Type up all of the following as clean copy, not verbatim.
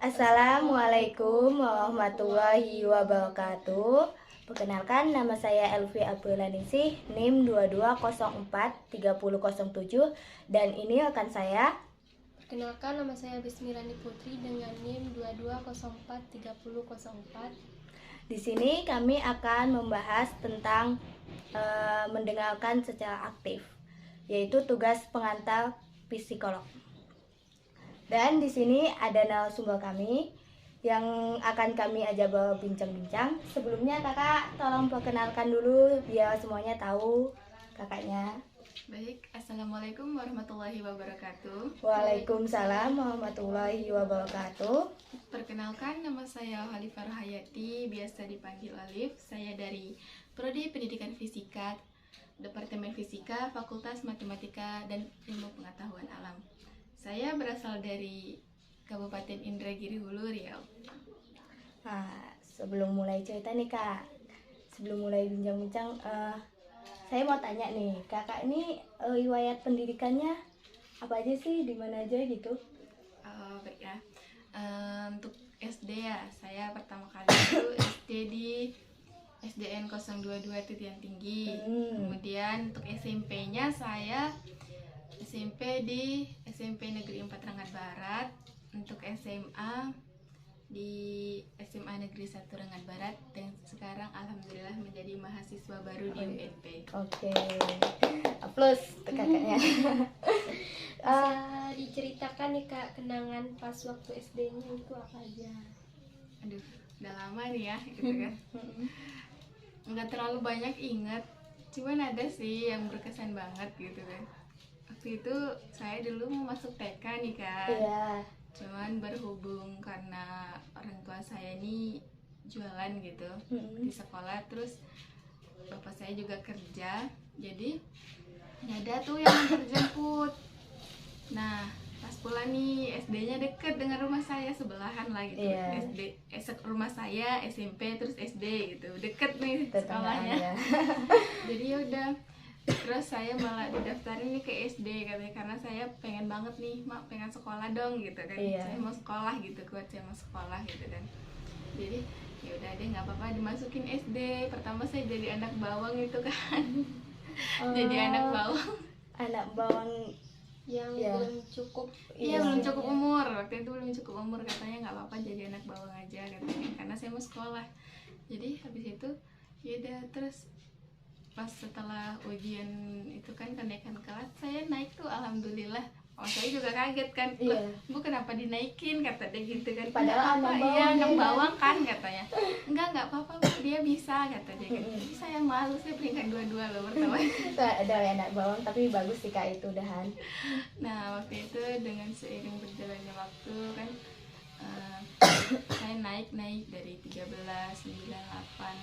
Assalamualaikum warahmatullahi wabarakatuh. Perkenalkan, nama saya Elvi Abdulaningsih, NIM 22043007, dan ini rekan saya. Perkenalkan, nama saya Bismirani Putri dengan NIM 22043004. Di sini kami akan membahas tentang mendengarkan secara aktif, yaitu tugas pengantar psikolog. Dan di sini ada narasumber kami yang akan kami ajak berbincang-bincang. Sebelumnya kakak tolong perkenalkan dulu biar semuanya tahu kakaknya. Baik, Assalamualaikum warahmatullahi wabarakatuh. Waalaikumsalam warahmatullahi wabarakatuh. Perkenalkan, nama saya Halifah Rahayati, biasa dipanggil Alif. Saya dari Prodi Pendidikan Fisika, Departemen Fisika, Fakultas Matematika dan Ilmu Pengetahuan Alam. Saya berasal dari Kabupaten Indragiri Hulu, Riau. Nah, sebelum mulai cerita nih kak, sebelum mulai bincang-bincang, saya mau tanya nih, kakak ini riwayat pendidikannya apa aja sih, di mana aja gitu? Baik ya. Untuk SD ya, saya pertama kali itu SD di SDN 022 Titian Tinggi. Kemudian untuk SMP-nya saya SMP di SMP Negeri 4 Rengat Barat. Untuk SMA di SMA Negeri 1 Rengat Barat, dan sekarang alhamdulillah menjadi mahasiswa baru di UNP. Oke. Plus untuk kakaknya. Bisa diceritakan nih Kak, kenangan pas waktu SD-nya itu apa aja? Aduh, udah lama nih ya gitu kan. Nggak terlalu banyak ingat, cuman ada sih yang berkesan banget gitu kan. Waktu itu saya dulu mau masuk TK nih kan. Iya. Cuman berhubung karena orang tua saya ini jualan gitu di sekolah, terus bapak saya juga kerja, jadi nggak ada tuh yang terjemput. Nah, pas pulang nih, SD-nya deket dengan rumah saya, sebelahan lah gitu. Iya. Rumah saya SMP terus SD gitu, deket nih sekolahnya. Tetanggaan ya. Jadi ya udah, terus saya malah didaftarin nih ke SD katanya, karena saya pengen banget nih, mak pengen sekolah dong gitu kan. Iya. Saya mau sekolah gitu, kuat saya mau sekolah gitu kan. Jadi ya udah deh, nggak apa-apa dimasukin SD. Pertama saya jadi anak bawang itu kan. Jadi anak bawang. Anak bawang. Yang Ya. belum cukup. Iya, belum cukup umur. Waktu itu belum cukup umur, katanya nggak apa-apa jadi anak bawang aja katanya, karena saya mau sekolah. Jadi habis itu ya udah, terus pas setelah ujian itu kan kenaikan kelas, saya naik tuh alhamdulillah. Oh, saya juga kaget kan, Iya. Bu kenapa dinaikin, kata dia gitu kan. Padahal anak bawang, iya anak ya. bawang kan katanya. Nggak apa-apa Bu, dia bisa, kata dia kan. Tapi saya malu, saya peringkat 22 loh pertama. Ada anak bawang, tapi bagus sih kak itu udahan. Nah, waktu itu dengan seiring berjalannya waktu kan, saya naik dari 13, 9, 8,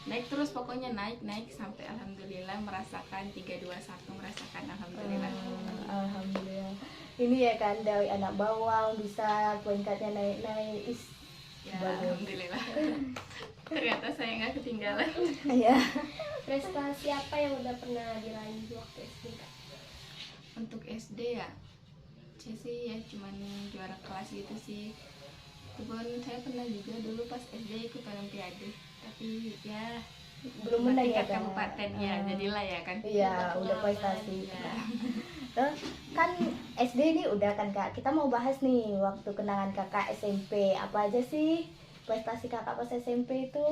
naik terus, pokoknya naik sampai alhamdulillah merasakan 321, merasakan alhamdulillah. Alhamdulillah. Ini ya kan, dari anak bawang bisa peringkatnya naik-naik. Ya, Bagus. alhamdulillah. Ternyata saya nggak ketinggalan. Iya. Prestasi apa yang udah pernah diraih waktu SD Kak? Untuk SD ya, saya sih ya cuman juara kelas gitu sih. Walaupun saya pernah juga dulu pas SD ikut olimpiade, tapi ya Belum menang ya tingkat kan? kabupaten ya, jadilah ya kan. Iya, udah prestasi. Ya. Kan SD ini udah kan kak, kita mau bahas nih waktu kenangan kakak SMP. Apa aja sih prestasi kakak pas SMP itu?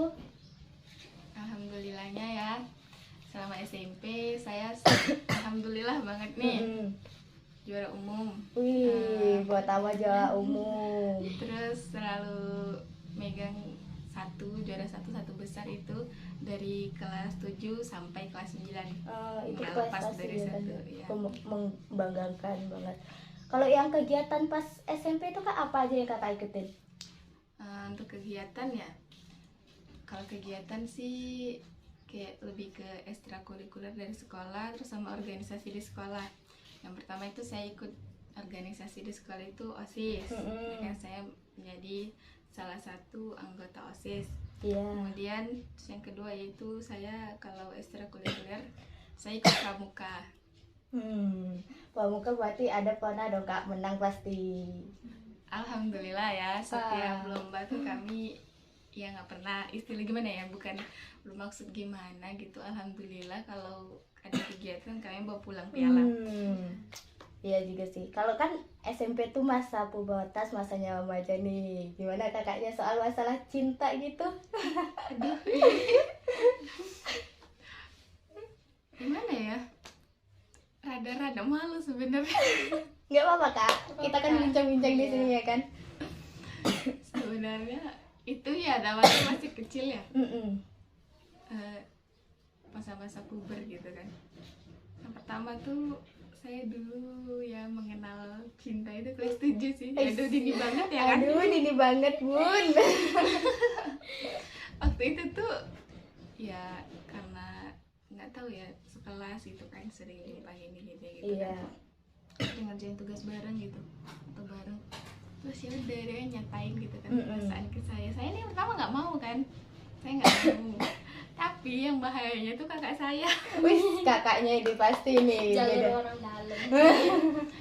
Alhamdulillahnya ya, selama SMP saya alhamdulillah banget nih, juara umum. Wih, buat apa juara umum? Terus selalu megang juara satu besar itu dari kelas 7 sampai kelas 9. Itu Nggak lepas prestasi dari ya kan? satu, ya. Membanggakan banget. Kalau yang kegiatan pas SMP itu kak apa aja yang kakak ikutin? Untuk kegiatan ya, kalau kegiatan sih kayak lebih ke ekstrakurikuler dari sekolah, terus sama organisasi di sekolah. Yang pertama itu saya ikut organisasi di sekolah itu OSIS. Ya, saya menjadi salah satu anggota OSIS. Iya. Kemudian yang kedua yaitu saya kalau ekstrakurikuler saya ikut pramuka. Pramuka berarti ada pernah dong kak menang pasti. alhamdulillah ya, setiap lomba tuh kami ya nggak pernah istilah gimana ya, bukan bermaksud gimana gitu, alhamdulillah kalau ada kegiatan kami bawa pulang piala. Iya juga sih. Kalau kan SMP tuh masa pubertas, masanya remaja nih. Gimana kakaknya soal masalah cinta gitu? Gimana ya, rada-rada malu sebenarnya. Nggak apa-apa kak, kita kan bincang-bincang di sini ya kan. Sebenarnya itu ya awalnya masih kecil ya, masa-masa puber gitu kan. Yang pertama tuh saya dulu ya mengenal cinta itu kelas 7 sih. Aduh dini banget ya kan. Aduh dini banget bun. Waktu itu tuh ya karena nggak tahu ya, sekelas itu kan sering dilimpahin gitu Iya. kan. Sering ngerjain tugas bareng gitu atau bareng, terus ya udah dia nyatain gitu kan perasaan ke saya ini pertama nggak mau kan, saya nggak mau. Tapi yang bahayanya tuh kakak saya. Wih, kakaknya ini pasti nih beda. jalur orang dalam.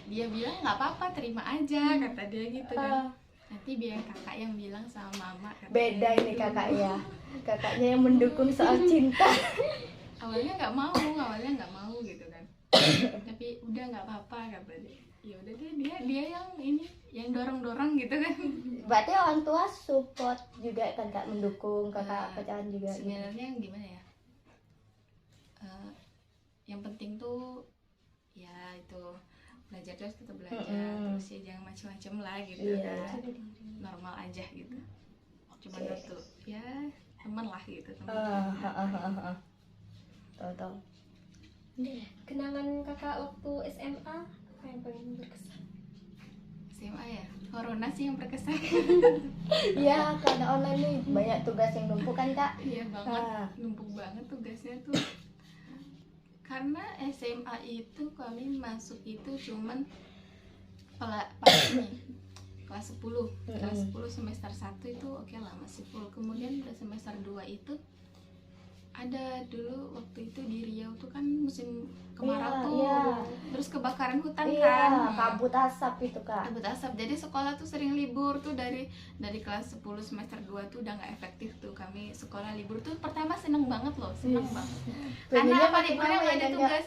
Dia bilang nggak apa-apa, terima aja kata dia gitu kan. Nanti biar kakak yang bilang sama mama kata Beda dia ini gitu. kakaknya yang mendukung soal cinta. awalnya nggak mau gitu kan. Tapi udah nggak apa-apa kata dia. Ya udah deh, dia yang ini yang dorong gitu kan. Berarti orang tua support juga kan kak, mendukung kakak pacaran juga. Gitu. Sebenarnya gimana ya, yang penting tuh ya itu belajar terus, tetap belajar terus ya, jangan macam-macam lah gitu kan, normal aja gitu. Cuman untuk ya teman lah gitu, teman. Tahu. Kenangan kakak waktu SMA apa yang paling berkesan? SMA ya, corona sih yang berkesan. Iya, karena online nih banyak tugas yang numpuk kan kak. Iya banget, numpuk banget tugasnya tuh. Karena SMA itu kami masuk itu cuman pas ini kelas 10. Kelas 10 semester 1 itu oke lah masih full. Kemudian udah semester 2 itu ada dulu waktu itu di Riau tuh kan musim kemarau tuh. Terus kebakaran hutan kan. Kabut asap itu kak. Kabut asap. Jadi sekolah tuh sering libur tuh dari kelas 10 semester 2 tuh udah nggak efektif tuh kami sekolah libur tuh. Pertama seneng banget loh, seneng banget. Karena apa, liburnya nggak ada tugas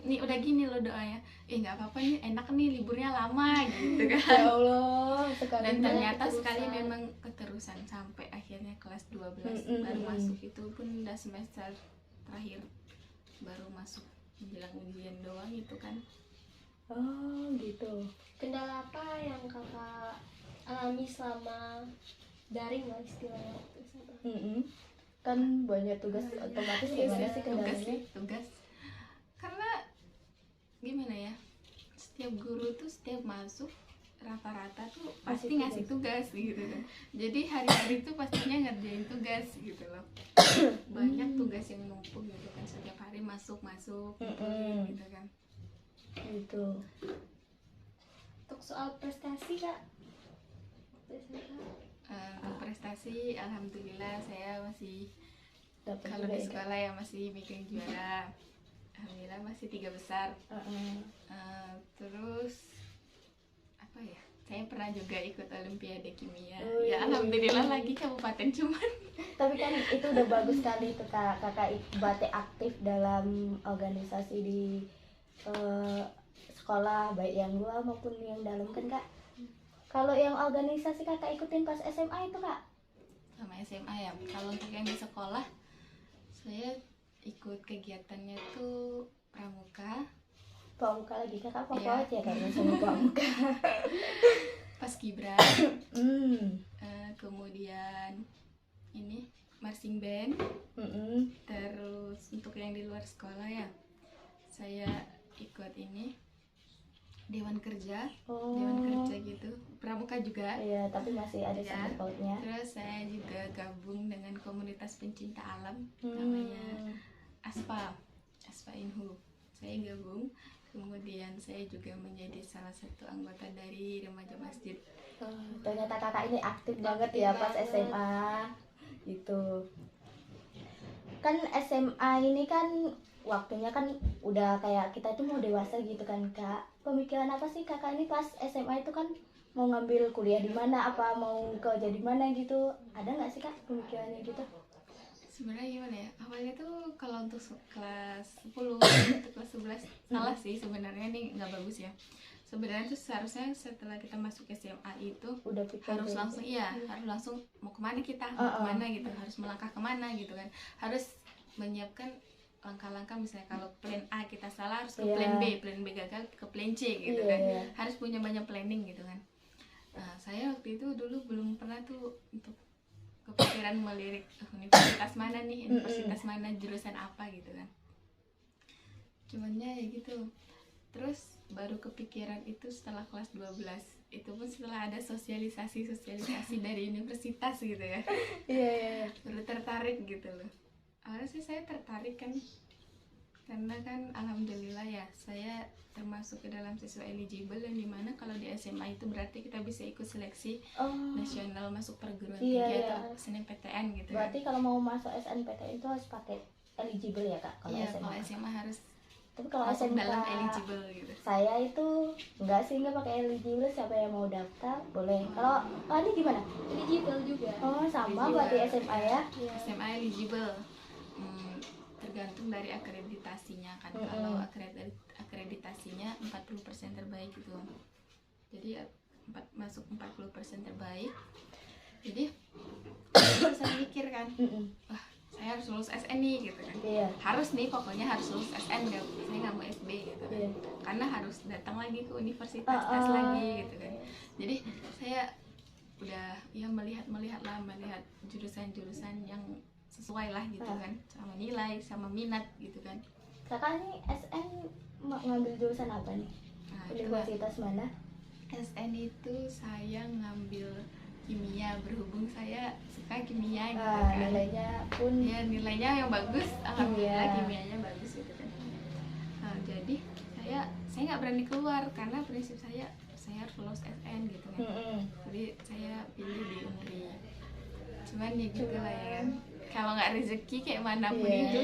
nih udah gini loh doanya. Nggak apa-apa nih, enak nih liburnya lama gitu kan. Ya Allah, Dan ternyata sekali memang keterusan sampai akhirnya kelas 12 baru masuk, itu pun udah semester terakhir baru masuk, menjelang ujian doang itu kan. Oh gitu. Kendala apa yang kakak alami selama daring lah istilahnya waktu SMA? Kan banyak tugas otomatis gimana sih kendalanya? Tugas karena gimana ya, setiap guru tuh setiap masuk rata-rata tuh pasti ngasih tugas gitu kan. Jadi hari-hari tuh pastinya ngerjain tugas gitu loh. Banyak tugas yang numpuk gitu kan, setiap hari masuk gitu kan. Gitu. Untuk soal prestasi kak, Untuk prestasi alhamdulillah saya masih, kalau di Dapat sekolah ya masih bikin juara, alhamdulillah masih 3 besar. Terus apa ya, saya pernah juga ikut olimpiade kimia. Ya alhamdulillah lagi kabupaten cuman. Tapi kan itu udah bagus sekali itu kak, kakak berarti aktif dalam organisasi di sekolah, baik yang luar maupun yang dalam kan kak. Kalau yang organisasi kakak ikutin pas SMA itu kak? Sama SMA ya, kalau untuk yang di sekolah saya ikut kegiatannya tuh pramuka. Pramuka lagi kakak favorit ya kayaknya sama pramuka. Paskibra. Kemudian ini marching band. Terus untuk yang di luar sekolah ya, saya ikut ini dewan kerja. Dewan kerja gitu, pramuka juga. Iya, tapi masih ada sangkut pautnya. Terus saya juga gabung dengan komunitas pencinta alam, namanya Aspa Inhu. Saya gabung, kemudian saya juga menjadi salah satu anggota dari remaja masjid. Ternyata kakak ini aktif banget ya pas SMA gitu. Kan SMA ini kan waktunya kan udah kayak kita itu mau dewasa gitu kan kak. Pemikiran apa sih kakak ini pas SMA itu kan mau ngambil kuliah di mana, apa mau kerja di mana gitu, ada nggak sih Kak pemikirannya gitu? Sebenarnya gimana ya, awalnya tuh kalau untuk kelas 10 untuk kelas 11 salah sih sebenarnya, nih nggak bagus ya. Sebenarnya tuh seharusnya setelah kita masuk SMA itu Udah pikir harus kayak langsung gitu. harus langsung mau kemana kita, mau kemana gitu, harus melangkah kemana gitu kan, harus menyiapkan langkah-langkah. Misalnya kalau plan A kita salah, harus ke plan B gagal ke plan C gitu kan, harus punya banyak planning gitu kan. Nah, saya waktu itu dulu belum pernah tuh untuk kepikiran melirik universitas mana nih, universitas mana, jurusan apa gitu kan. Cumannya ya gitu. Terus baru kepikiran itu setelah kelas 12. Itu pun setelah ada sosialisasi dari universitas gitu ya. Iya. Baru tertarik gitu loh. Awalnya sih saya tertarik kan karena kan alhamdulillah ya saya termasuk ke dalam siswa eligible, yang dimana kalau di SMA itu berarti kita bisa ikut seleksi nasional masuk perguruan tinggi atau SNMPTN gitu. Berarti kalau mau masuk SNMPTN itu harus pakai eligible ya Kak? Kalau iya, SMA. kalau SMA harus. Tapi kalau masuk SMK dalam eligible gitu. Saya itu enggak sih, enggak pakai eligible. Siapa yang mau daftar boleh. Kalau ini gimana? Eligible juga. Oh sama berarti SMA ya? SMA eligible. Tergantung dari akreditasinya kan. Kalau akreditasinya 40% terbaik gitu. Jadi masuk 40% terbaik. Jadi saya mikir kan, wah saya harus lulus SN nih gitu kan. Harus nih, pokoknya harus lulus SN, saya nggak mau SB gitu kan. Karena harus datang lagi ke universitas tes lagi gitu kan. Jadi saya udah ya melihat jurusan-jurusan yang sesuai lah gitu kan, sama nilai, sama minat gitu kan. Kakak nih SN ngambil jurusan apa nih? Universitas mana? SN itu saya ngambil kimia, berhubung saya suka kimia gitu kan. Nilainya pun ya nilainya yang bagus, alhamdulillah kimianya bagus gitu kan. Nah, jadi saya nggak berani keluar karena prinsip saya harus lulus SN gitu kan. Jadi saya pilih di UNRI. Cuman ya gitu lah ya kan, kalau nggak rezeki kayak manapun itu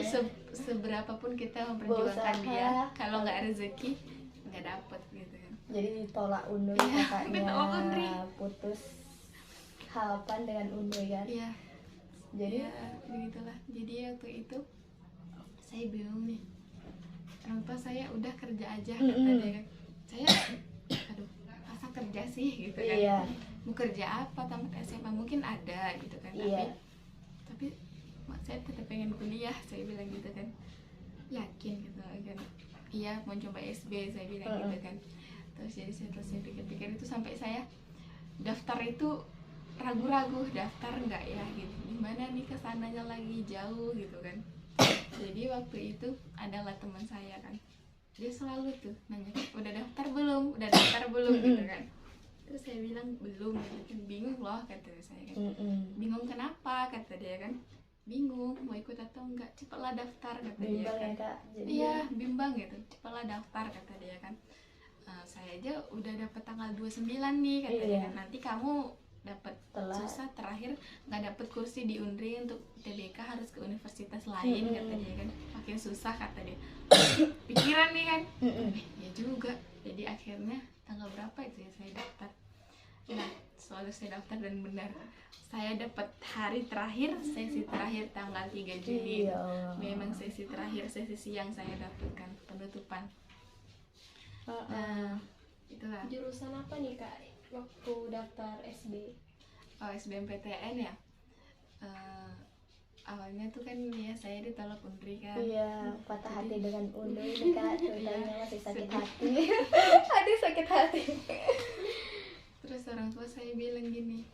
seberapapun kita memperjuangkan dia, kalau nggak rezeki nggak dapet gitu kan. Jadi ditolak UNRI kakaknya, putus harapan dengan UNRI kan. Iya. Jadi ya begitulah. Jadi waktu itu saya bingung nih, orang tua saya udah kerja aja kata dia kan. Saya aduh masa kerja sih gitu kan. Mau kerja apa tamat SMA, mungkin ada gitu kan. Tapi saya tetap pengen kuliah, saya bilang gitu kan. Yakin gitu kan. Iya mau coba SB, saya bilang gitu kan. Terus jadi saya pikir-pikir itu sampai saya daftar itu ragu-ragu, daftar nggak ya gitu, gimana nih kesananya lagi jauh gitu kan. Jadi waktu itu adalah teman saya kan, dia selalu tuh nanya, udah daftar belum gitu kan. Terus saya bilang belum gitu kan. Bingung loh kata saya kan. Bingung kenapa kata dia kan. Bingung mau ikut atau enggak, cepatlah daftar kata dia kan. Iya bimbang gitu, cepatlah daftar kata dia kan. Saya aja udah dapet tanggal 29 nih kata dia kan. Nanti kamu dapat susah terakhir nggak dapet kursi di UNRI untuk TBK, harus ke universitas lain kata dia kan. Makin susah kata dia. Pikiran nih kan. Ya juga. Jadi akhirnya tanggal berapa itu ya saya daftar. Nah selalu saya daftar dan benar saya dapat hari terakhir, sesi terakhir tanggal 3 Juni. Memang sesi terakhir, sesi siang saya dapatkan penutupan. Nah itulah. Jurusan apa nih Kak waktu daftar SB? Oh SBMPTN ya. Awalnya tuh kan ya saya ditolak UNRI kan. Iya, patah hati dengan UNRI nih Kak, ceritanya masih sakit hati. Aduh sakit hati. Terus orang tua saya bilang gini,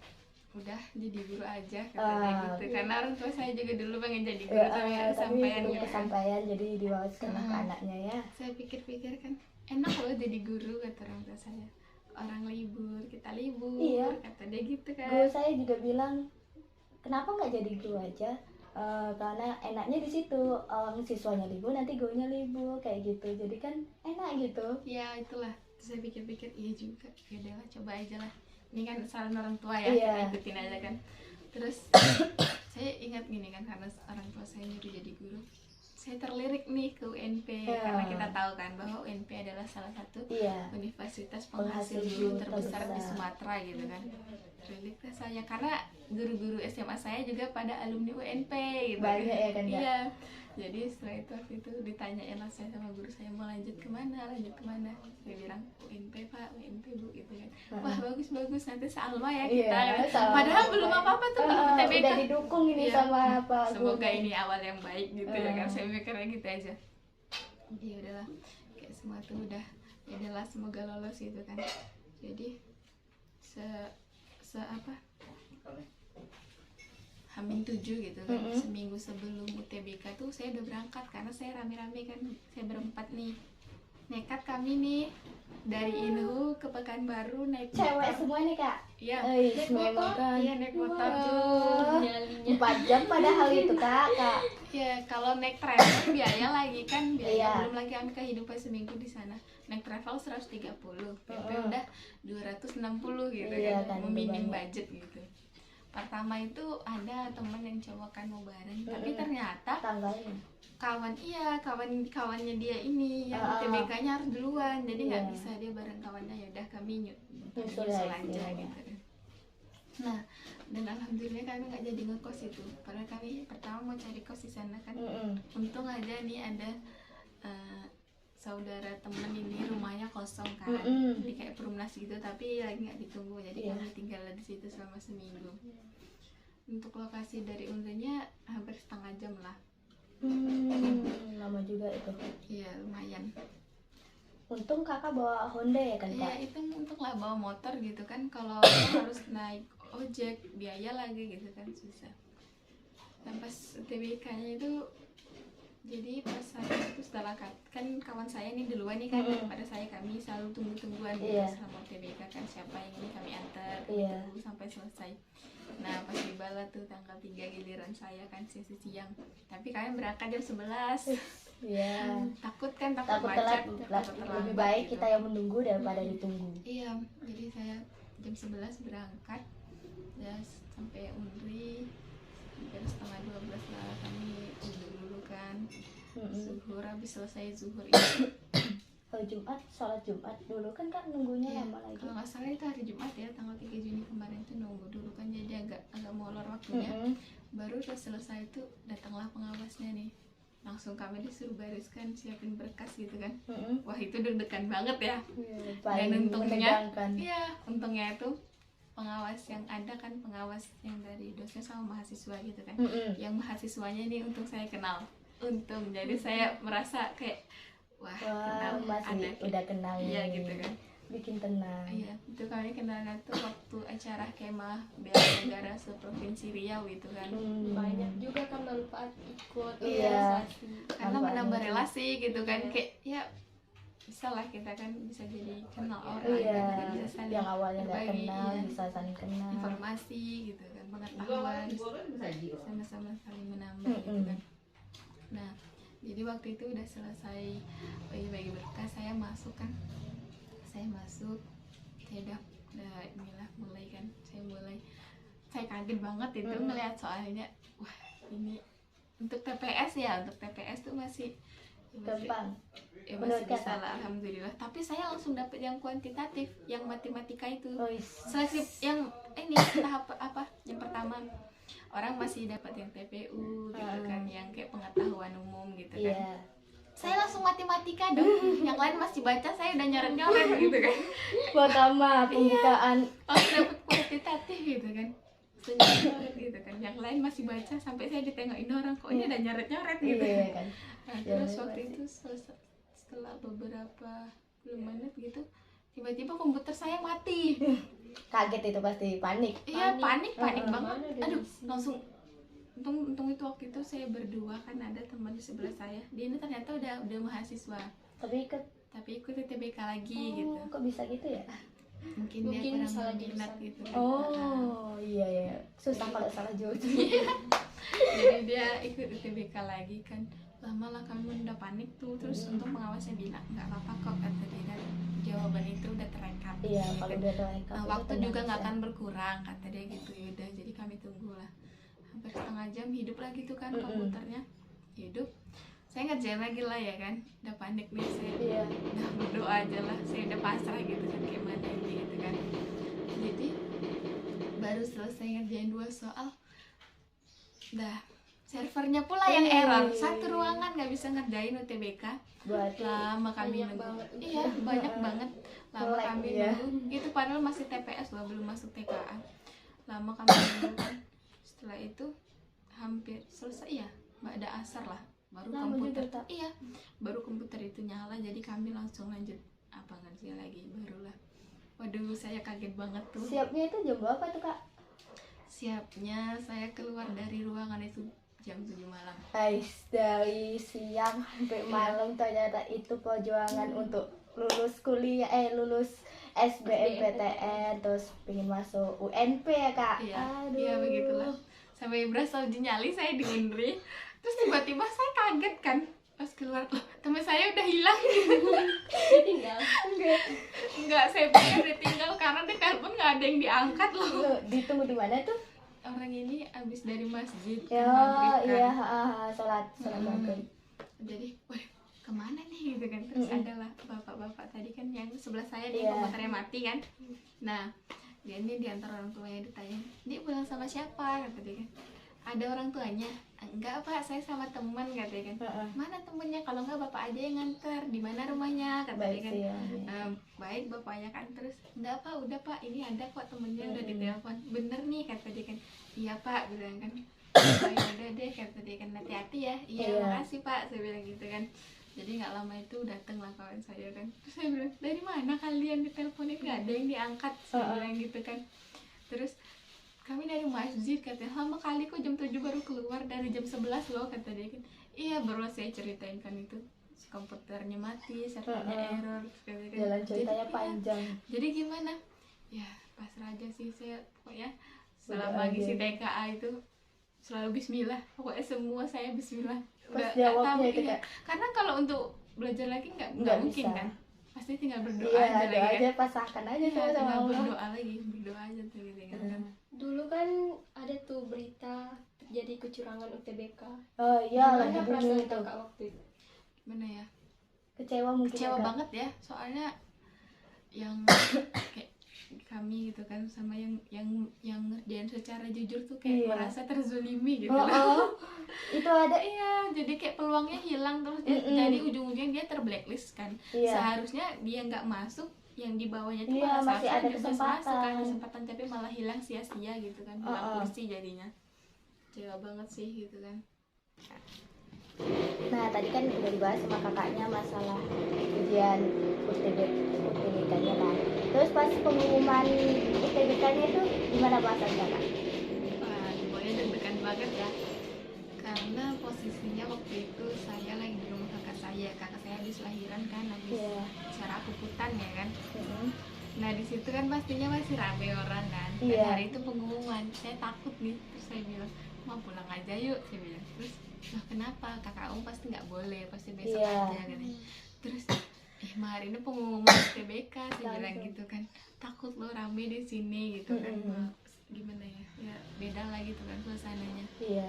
udah jadi guru aja katanya gitu. Karena orang tua saya juga dulu pengen jadi guru tapi kesampaian gitu. Kesampaian jadi diwariskan ke anaknya ya. Saya pikir-pikir kan, enak loh jadi guru kata orang tua saya. Orang libur, kita libur, kata dia gitu kan. Guru saya juga bilang, kenapa nggak jadi guru aja? Karena enaknya di situ, siswanya libur nanti gurunya libur kayak gitu, jadi kan enak gitu. Ya itulah, terus saya pikir-pikir iya juga, ya udahlah coba aja lah, ini kan saran orang tua ya, kita ikutin aja kan. Terus saya ingat gini kan, karena orang tua saya nyuruh jadi guru, saya terlirik nih ke UNP karena kita tahu kan bahwa UNP adalah salah satu Iya. universitas Penghasil penghasil guru guru terbesar di terbesar. Sumatera gitu kan. Terlirik lah saya karena guru-guru SMA saya juga pada alumni UNP gitu. Banyak ya kan, Kak? Iya. Jadi setelah itu waktu itu ditanyain lah saya sama guru saya mau lanjut kemana. Saya bilang UNP Pak, UNP Bu gitu kan. Wah bagus nanti Salma ya kita. Iya, sama. Padahal belum apa-apa tuh belum UTBK. Udah didukung ini Iya. sama Pak Semoga Guru. ini awal yang baik gitu ya kan. Saya mikirnya gitu aja. Ya udahlah, kayak semua tuh udah ya udahlah semoga lolos gitu kan. Jadi apa? H-7 gitu kan, seminggu sebelum UTBK tuh saya udah berangkat karena saya rame-rame kan, saya berempat nih, nekat kami nih dari Inhu ke Pekanbaru naik Cewek motor. semua nih Kak. Iya, Naik motor kan. iya naik motor. Nyalinya 4 jam padahal itu Kak. Ya kalau naik travel biaya lagi kan, biaya Iya. belum lagi kami kehidupan seminggu di sana. Naik travel 130, PP udah 260 gitu Iya kan, kan, meminim banyak. budget gitu. Pertama itu ada teman yang cowok kan mau bareng, tapi ternyata Tanggalnya. kawannya dia ini yang UTBK-nya harus duluan, jadi nggak Iya. bisa dia bareng kawannya. Ya udah kami Nyusul nyusul aja. aja gitu. Nah, dan alhamdulillah kami nggak jadi ngekos itu. Padahal kami pertama mau cari kos di sana kan. Untung aja nih ada saudara temen ini rumahnya kosong kan, jadi kayak perumnas gitu, tapi lagi nggak ditunggu, jadi Iya. kami tinggal di situ selama seminggu. Untuk lokasi dari Unrinya hampir setengah jam lah. Lama juga itu. Iya lumayan. Untung Kakak bawa Honda ya kan Iya Kak? itu untuk lah bawa motor gitu kan, kalau harus naik ojek biaya lagi gitu kan, susah. Dan pas UTBK-nya itu, jadi pas saya itu setelah kan kawan saya nih duluan nih kan, daripada saya, kami selalu tunggu-tungguan gitu Iya. sama UTBK kan, siapa yang ini kami antar, Iya. tunggu sampai selesai. Nah pas di Bala tuh tanggal 3 giliran saya kan siang, tapi kalian berangkat jam 11. Iya. Takut kan, Takut macet, telat. takut Lebih terlambat baik gitu. kita yang menunggu daripada ditunggu. Iya, jadi saya jam 11 berangkat ya sampai Unri hampir setengah 12 lah, kami dulu kan zuhur, habis selesai zuhur itu Kalau Jumat, sholat Jumat dulu kan Kak nunggunya ya, lama lagi. kalau nggak salah itu hari Jumat ya, tanggal 3 Juni kemarin tuh nunggu dulu kan, jadi agak molor waktunya. Baru udah selesai itu datanglah pengawasnya nih, langsung kami disuruh bariskan, siapin berkas gitu kan. Wah itu deg-degan banget ya. Dan Paling untungnya, menegangkan. iya untungnya itu pengawas yang ada kan, pengawas yang dari dosen sama mahasiswa gitu kan. Yang mahasiswanya nih untung saya kenal, untung, jadi saya merasa kayak wah kenal, masih ada udah kenal iya nih. gitu kan. Bikin tenang. Iya itu kami kenalnya tuh waktu acara kemah bela negara seprovinsi Riau gitu kan. banyak juga kan manfaat ikut Iya. organisasi. Karena Manfaatnya menambah tuh. relasi gitu kan, Iya. kayak ya bisa lah kita kan bisa jadi kenal orang Iya. gitu, bisa saling Yang awalnya nggak berbagi, kenal iya, bisa saling kenal. informasi gitu kan, pengetahuan sama-sama saling menambah gitu kan. Nah jadi waktu itu udah selesai bagi-bagi berkas, saya masuk, saya udah inilah mulai kan, saya kaget banget itu ngelihat soalnya, wah ini untuk TPS tuh masih Gampang. ya Menurut masih bisa Kakak? lah alhamdulillah, tapi saya langsung dapet yang kuantitatif, yang matematika itu. Seleksi yang ini tahap apa yang pertama orang masih dapat yang TPU gitu kan, yang kayak pengetahuan umum gitu kan. Iya. Saya langsung matematika dong, yang lain masih baca, saya udah nyoret-nyoret gitu kan. Pertama pembukaan. Langsung dapet kuantitatif gitu kan, nyoret gitu kan, yang lain masih baca, sampai saya ditengokin orang, kok ini udah nyoret-nyoret gitu. Iya kan. Nah, Ya, terus masih waktu baca. itu setelah beberapa puluh menit gitu, tiba-tiba komputer saya mati. Kaget itu pasti panik. Iya panik banget. Mana dia Aduh isi? langsung untung itu waktu itu saya berdua kan, ada teman di sebelah saya, dia ini ternyata udah mahasiswa Tapi tapi ikut TBK lagi gitu. kok bisa gitu ya? Mungkin dia Mungkin kurang salah minat jurusan. gitu. Oh iya ya. Susah kalau salah jurusan. Jadi dia ikut TBK lagi kan. Lama lah kami udah panik tuh, terus untuk pengawasnya bilang nggak apa-apa kok, kata dia, dan jawaban itu udah terekam. Iya gitu kalau kan. udah terlengkap. Nah, itu waktu tenang juga nggak aja. akan berkurang kata dia gitu. Yaudah jadi kami tunggulah hampir setengah jam, hidup lagi tuh kan komputernya hidup. saya ngerjain lagi lah ya kan, udah panik nih saya, Iya. udah berdoa aja lah, saya udah pasrah gitu kan gimana ini gitu kan. Jadi baru selesai ngerjain 2 soal, dah servernya pula yang error, satu ruangan nggak bisa ngerjain UTBK. Berarti Lama kami Banyak nunggu. banget. Iya banyak banget, lama Lag, kami ya. nunggu itu padahal masih TPS loh, belum masuk TKA. Lama kami nunggu kan. Setelah itu hampir selesai ya, mbak ada asar lah, baru Lama komputer juga, Tak. iya baru komputer itu nyala, jadi kami langsung lanjut apa ngerjain lagi barulah. Waduh saya kaget banget tuh. siapnya itu jam berapa tuh Kak? Siapnya saya keluar dari ruangan itu jam 7 malam. Ais, dari siang sampai malam ternyata itu perjuangan untuk lulus kuliah, lulus SBMPTN, terus pengen masuk UNP ya Kak. Iya, Aduh. iya begitulah. Sampai berasa uji nyali saya di Unri. Terus tiba-tiba saya kaget kan pas keluar, loh teman saya udah hilang. Tinggal. Enggak, saya pikir ditinggal karena di telepon nggak ada yang diangkat loh. Loh, ditunggu di mana tuh? Orang ini abis dari masjid Ya, kan maghrib kan. iya, sholat maghrib. Jadi, waduh kemana nih gitu kan. Terus adalah bapak-bapak tadi kan yang sebelah saya, dia Iya. komputernya mati kan. Nah dia ini diantar orang tuanya, ditanya dia pulang sama siapa kata dia kan. Ada orang tuanya? Enggak pak, saya sama teman katanya kan. Mana temennya? Kalau enggak bapak aja yang nganter. Di mana rumahnya kata dia Baik kan. sih ya. Baik bapaknya kan. Terus enggak pak, udah pak, ini ada kok temennya udah ditelepon. Bener nih kata dia kan. Iya pak bilang kan. Oh, ya udah deh kata dia kan, hati-hati ya. Iya Iya. makasih pak, saya bilang gitu kan. Jadi nggak lama itu datang lah kawan saya kan. Terus saya bilang, dari mana kalian diteleponin, nggak ada yang diangkat, saya bilang gitu kan. Terus kami dari masjid katanya, lama kali kok jam 7 baru keluar, dari jam 11 loh kata dia kan. Iya baru saya ceritain kan itu, komputernya mati, servernya error katanya kan. Jalan ceritanya Jadi, panjang. jadi gimana ya, pasrah aja sih saya pokoknya. Udah Selama aja. ngisi TKA itu selalu bismillah, pokoknya semua saya bismillah. Pas Nggak jawabnya tahu, itu iya. Kak. Karena kalau untuk belajar lagi nggak Nggak mungkin bisa. kan, pasti tinggal berdoa Iya, aja doa lagi aja, kan. pasrahkan aja Iya, sama tinggal Allah. berdoa aja tuh gitu kan. Dulu kan ada tuh berita terjadi kecurangan UTBK. Oh iya, lagi Gimana booming perasaan itu. kakak waktu itu? Gimana ya, Kecewa mungkin kecewa ya, Kak? banget ya, soalnya yang kayak kami gitu kan sama yang ngerjain secara jujur tuh kayak Iya. merasa terzolimi gitu Oh, loh. itu ada. Iya, jadi kayak peluangnya hilang terus jadi ujung-ujungnya dia terblacklist kan. Iya. Seharusnya dia nggak masuk, yang di bawahnya tuh Iya, malah masih seharusnya ada dia bisa kesempatan. masuk kan, kesempatan tapi malah hilang sia-sia gitu kan, hilang kursi jadinya. Kecewa banget sih gitu kan. Nah, tadi kan udah dibahas sama kakaknya masalah ujian UTBK-nya kan. Terus pas pengumuman UTBK-nya itu gimana perasaan kakak? Wah, pokoknya deg-degan banget ya. Karena posisinya waktu itu saya lagi di rumah kakak saya habis lahiran kan, habis Iya. acara akuputan ya kan. Nah di situ kan pastinya masih rame orang kan. Dan Iya. hari itu pengumuman, saya takut nih. Terus saya bilang, mau pulang aja yuk, saya bilang. Terus, loh kenapa? Kakak pasti nggak boleh, pasti besok Iya. aja katanya. Terus, hari ini pengumuman UTBK, saya bilang Langsung. gitu kan. Takut lo rame di sini gitu kan. Mm-mm. Gimana ya? Ya beda lah gitu kan suasananya. Iya.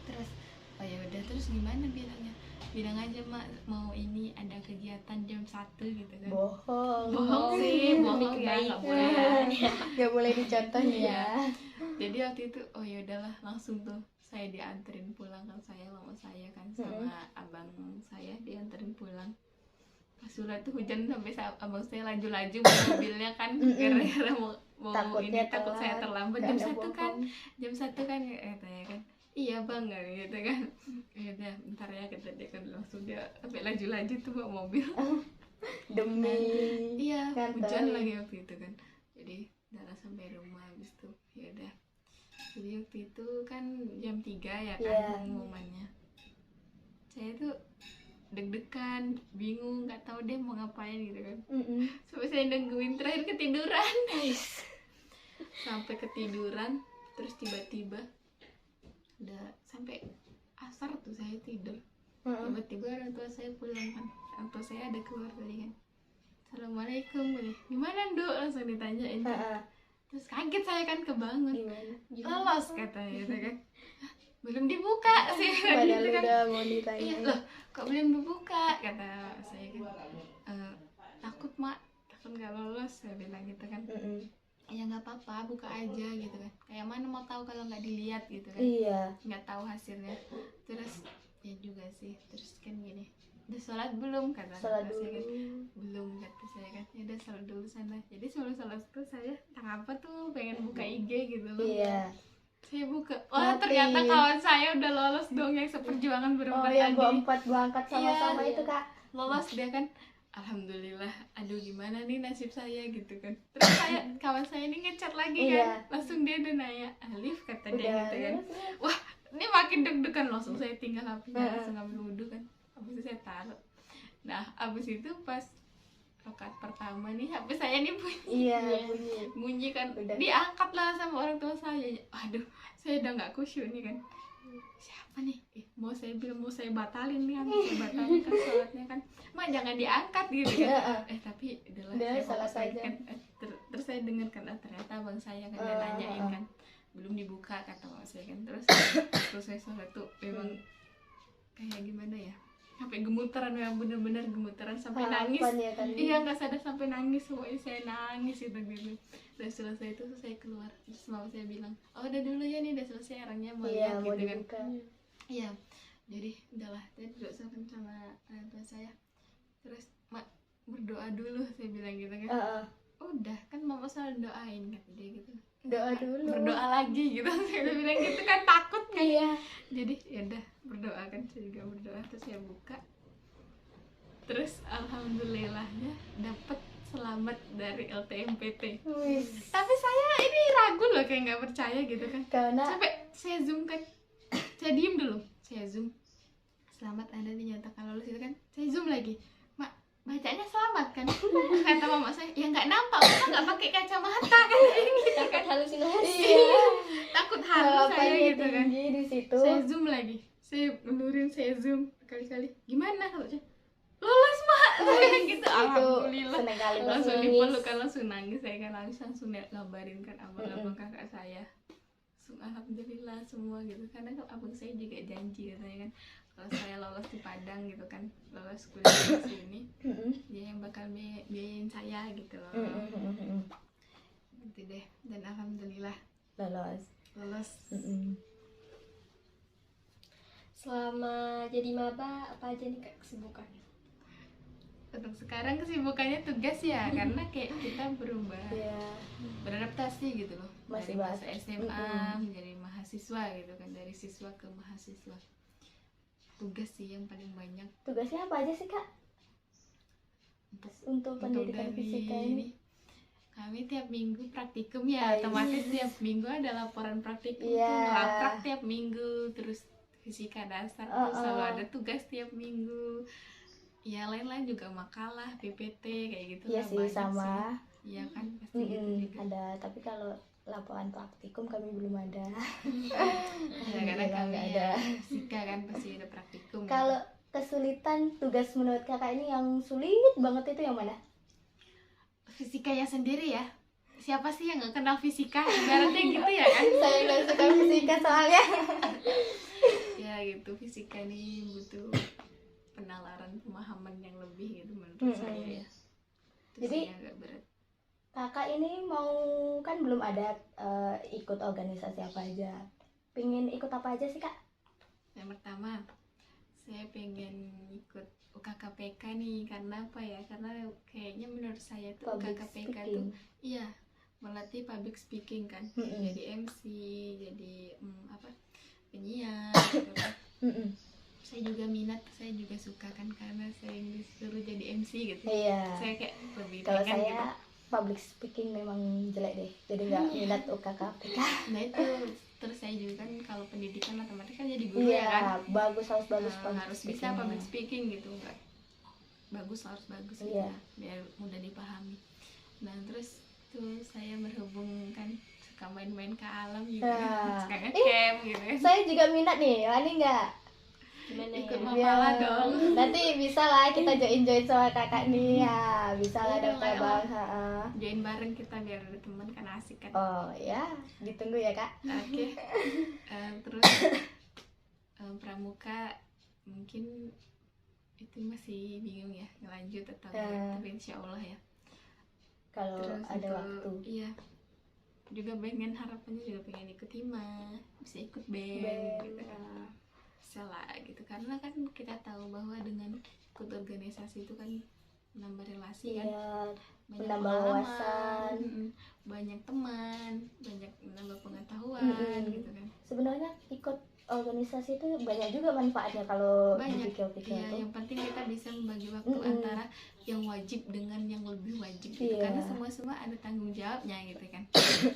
Terus, oh ya udah, terus gimana bilangnya? Bilang aja mak mau ini ada kegiatan jam 1 gitu kan. Bohong sih, bohong ya, nggak boleh ya. Gak boleh dicontoh Iya. ya. Jadi waktu itu oh ya udahlah, langsung tuh saya dianterin pulang kan, saya mama saya kan sama abang saya dianterin pulang. Pas surat tuh hujan sampai abang saya laju-laju bawa mobilnya kan, gara-gara mau Takutnya ini takut saya terlambat Nggak jam ada 1 kan. bohong. Jam 1 kan katanya kan. Iya bang gitu kan. Ya udah bentar ya kata dia kan, langsung dia sampai laju-laju tuh bawa mobil. Demi Iya, nganterin. hujan lagi waktu itu kan. Jadi udah sampai rumah habis tuh. Ya udah. Jadi waktu itu kan jam 3 ya kan Iya. pengumumannya. Saya tuh deg-degan, bingung, nggak tahu deh mau ngapain gitu kan. Sampai saya nungguin, terakhir ketiduran. Sampai ketiduran, terus tiba-tiba udah sampai asar tuh saya tidur. Tiba-tiba orang tua saya pulang kan, orang tua saya ada keluar tadi kan. Assalamualaikum, gimana Nduk, langsung ditanyain kan. Terus kaget saya kan, kebangun. Gimana? Lolos katanya gitu kan. belum dibuka sih Padahal gitu kan. udah mau Iya ditanya. loh, kok belum dibuka, kata saya kan. Takut mak, takut nggak lolos, saya bilang gitu kan. Ya nggak apa-apa, buka aja gitu kan, kayak mana mau tahu kalau nggak dilihat gitu kan, Iya. nggak tahu hasilnya. Terus ya juga sih, terus kan gini, udah sholat belum, kata Sholat saya kan. dulu. Belum, kata saya kan. Ya udah sholat dulu sana. Jadi sebelum sholat tuh saya tentang apa tuh pengen buka IG gitu loh. Iya. Saya buka, wah Mati. ternyata kawan saya udah lolos dong, yang seperjuangan Oh, berempat yang tadi berempat berangkat sama-sama Iya. itu Kak. lolos dia kan. Alhamdulillah, aduh gimana nih nasib saya gitu kan. Terus kawan saya ini ngechat lagi Iya. kan, langsung dia udah nanya, Alif, kata dia Udah. gitu kan. Wah, ini makin deg-degan, langsung saya tinggal HP-nya, Heeh. langsung ambil wudhu kan, habis itu saya taruh. Nah, habis itu pas rakaat pertama nih, HP saya nih Iya, bunyi kan, Udah. diangkat lah sama orang tua saya. Aduh, saya udah nggak khusyuk nih kan. Siapa nih? Mau saya batalin nih kan, saya batalin kan sholatnya kan. Mak jangan diangkat gitu kan. Tapi udahlah, Udah, saya salah fokus lagi saja. kan. Terus saya dengar kan, ternyata abang saya kan dia nanyain kan, belum dibuka kata mak saya kan. Terus saya sholat tuh memang kayak gimana ya, sampai gemetaran, yang bener-bener gemetaran sampai nangis. Harapan ya kan. Iya, nggak sadar sampai nangis, pokoknya saya nangis gitu. Udah selesai itu saya keluar, terus mama saya bilang, oh udah dulu ya nih, udah selesai orangnya mau Iya, lihat mau gitu kan. dibuka. Iya, jadi udahlah, saya duduk sama orang tua saya. Terus mak berdoa dulu, saya bilang gitu kan. Heeh. Udah kan mama selalu doain, kata dia gitu. Doa dulu. Berdoa lagi gitu, saya bilang gitu kan, takut kan. Iya. Jadi ya udah berdoa kan, saya juga berdoa, terus saya buka. Terus alhamdulillahnya dapet selamat dari LTMPT. Wis. Tapi saya ini ragu loh, kayak nggak percaya gitu kan. Karena Sampai saya zoom kan, saya diem dulu, saya zoom, selamat Anda dinyatakan lolos itu kan. Saya zoom lagi, mak bacanya selamat kan. Kata mama saya, ya nggak nampak, mama nggak pakai kacamata kan. Takut halusinasi. iya. Takut halu saya Harapannya gitu kan. tinggi di situ. Saya zoom lagi, saya mundurin, saya zoom kali-kali. Gimana kalau saya lolos mak? Saya gitu, alhamdulillah. Seneng kali Langsung nangis. dipeluk kan, langsung nangis. Saya kan nangis, langsung ngabarin kan abang-abang kakak saya. Langsung alhamdulillah semua gitu. Karena kan abang saya juga janji katanya kan, kalau saya lolos di Padang gitu kan, lolos kuliah di sini, dia yang bakal biayain saya gitu loh. Gitu deh. Dan alhamdulillah Lolos. lolos. Selama jadi maba apa aja nih Kak kesibukannya? Untuk sekarang kesibukannya tugas ya, karena kayak kita berubah, Iya. beradaptasi gitu loh. Masih dari masa bahas. SMA menjadi mahasiswa gitu kan, dari siswa ke mahasiswa. Tugas sih yang paling banyak. Tugasnya apa aja sih Kak? Untuk pendidikan dari fisika ini? Kami tiap minggu praktikum ya, otomatis tiap minggu ada laporan praktikum. Iya. Tuh ngelaprak tiap minggu. Terus fisika dasar tuh selalu ada tugas tiap minggu. Ya lain-lain juga makalah, PPT kayak gitu Iya lah, sih, banyak sama. sih. Iya kan, pasti gitu juga. Ada, tapi kalau laporan praktikum kami belum ada. Ya, karena Alhamdulillah kami nggak ya ada. fisika kan pasti ada praktikum. Kalau kesulitan tugas menurut kakak ini yang sulit banget itu yang mana? Fisikanya sendiri ya, siapa sih yang nggak kenal fisika, ibaratnya gitu ya kan. Saya nggak suka fisika soalnya. Ya gitu, fisika nih butuh penalaran, pemahaman yang lebih gitu menurut saya ya. Itu Jadi, sih yang agak berat. Kakak ini mau, kan belum ada ikut organisasi apa aja. Pengen ikut apa aja sih Kak? Yang pertama, saya pengen ikut UKKPK nih, karena apa ya? Karena kayaknya menurut saya tuh Public UKKPK tuh speaking. iya melatih public speaking kan. Mm-mm. Jadi MC, jadi penyiar gitu kan. Saya juga minat, saya juga suka kan, karena saya disuruh jadi MC gitu. Iya. Saya kayak lebih Kalau pengen saya gitu. public speaking memang jelek deh, jadi nggak minat UKKPK. Nah itu, terus saya juga kan kalau pendidikan otomatis kan jadi guru Iya, ya kan. bagus, harus bagus Nah, public harus bisa speaking-nya. public speaking gitu, enggak bagus, harus bagus gitu, Iya. biar mudah dipahami. Nah terus tuh saya berhubung kan suka main-main ke alam gitu, Nah. suka ngecamp gitu kan. Saya juga minat nih, Ani nggak? Gimana Ikut ya? Mapala dong. Nanti bisa lah kita join sama kakak nih ya, bisa lah Iya, daftar ayo. bang. Ha-ha. Join bareng kita biar ada teman, kan asik kan. Oh ya, ditunggu ya Kak. Oke. Terus pramuka mungkin itu masih bingung ya ngelanjut atau enggak, tapi insya Allah ya. Kalau Terus ada untuk- waktu. iya, juga pengen harapannya juga pengen ikut hima, bisa ikut band, Band, gitu kan. Bisa lah gitu, karena kan kita tahu bahwa dengan ikut organisasi itu kan menambah relasi kan, Iya, banyak menambah pengalaman, wawasan. banyak teman, banyak menambah pengetahuan Mm-mm. gitu kan. Sebenarnya ikut organisasi itu banyak juga manfaatnya kalau Banyak. dipikir-pikir Iya, tuh. yang penting kita bisa membagi waktu antara yang wajib dengan yang lebih wajib gitu. Iya. Karena semua ada tanggung jawabnya gitu kan.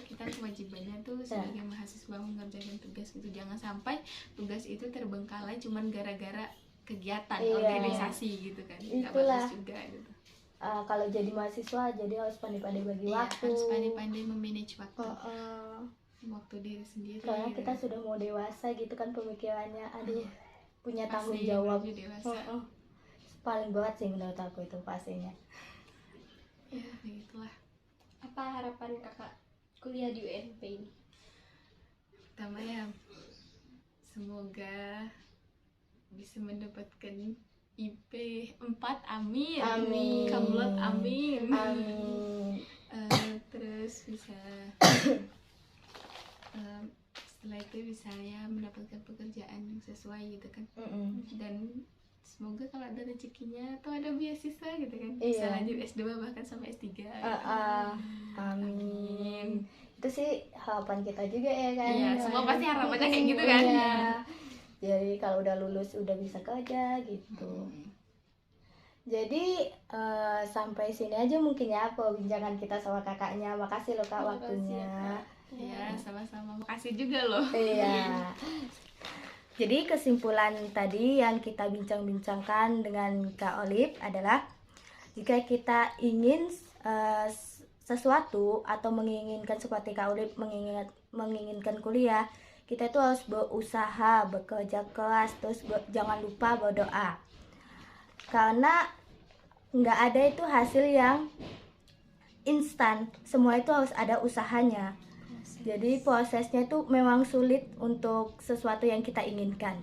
Kita kewajibannya tuh sebagai mahasiswa mengerjakan tugas gitu. Jangan sampai tugas itu terbengkalai cuman gara-gara kegiatan Iya. organisasi gitu kan. Nggak Itulah. bagus juga gitu. Kalau jadi mahasiswa jadi harus pandai-pandai bagi Iya, waktu. harus pandai-pandai memanage waktu. Waktu diri sendiri. Karena gitu. kita sudah mau dewasa gitu kan pemikirannya, aduh punya tanggung Pasti jawab. menuju dewasa. Paling berat sih menurut aku itu pastinya. Ya, begitulah. Apa harapan kakak kuliah di UNP ini? Pertama ya, semoga bisa mendapatkan IP 4, amin. Amin. Kamlot, amin. Amin. Terus bisa setelah itu bisa ya mendapatkan pekerjaan yang sesuai gitu kan. Dan semoga kalau ada rezekinya atau ada beasiswa gitu kan, bisa Iya. lanjut S2 bahkan sampai S3 gitu. Amin. Itu sih harapan kita juga ya kan. Iya, semua pasti harapannya kayak gitu kan. Iya. Jadi kalau udah lulus udah bisa kerja gitu. Jadi sampai sini aja mungkin ya perbincangan kita sama kakaknya. Makasih loh Kak Makasih ya, waktunya. Iya, sama-sama. Makasih juga loh. Iya. Jadi kesimpulan tadi yang kita bincang-bincangkan dengan Kak Olive adalah jika kita ingin sesuatu atau menginginkan seperti Kak Olive menginginkan kuliah, kita itu harus berusaha, bekerja keras, terus jangan lupa berdoa. Karena nggak ada itu hasil yang instan, semua itu harus ada usahanya. Jadi prosesnya itu memang sulit untuk sesuatu yang kita inginkan.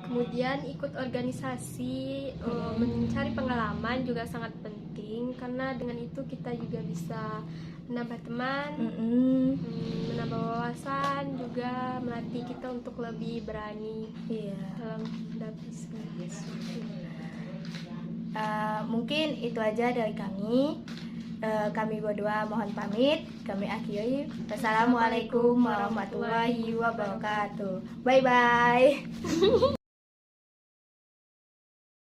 Kemudian ikut organisasi, mencari pengalaman juga sangat penting karena dengan itu kita juga bisa menambah teman, menambah wawasan, juga melatih kita untuk lebih berani Iya. dalam menghadapi segala sesuatu. Mungkin itu aja dari kami. Kami berdua mohon pamit. Kami akhiri. Wassalamualaikum warahmatullahi wabarakatuh. Bye bye.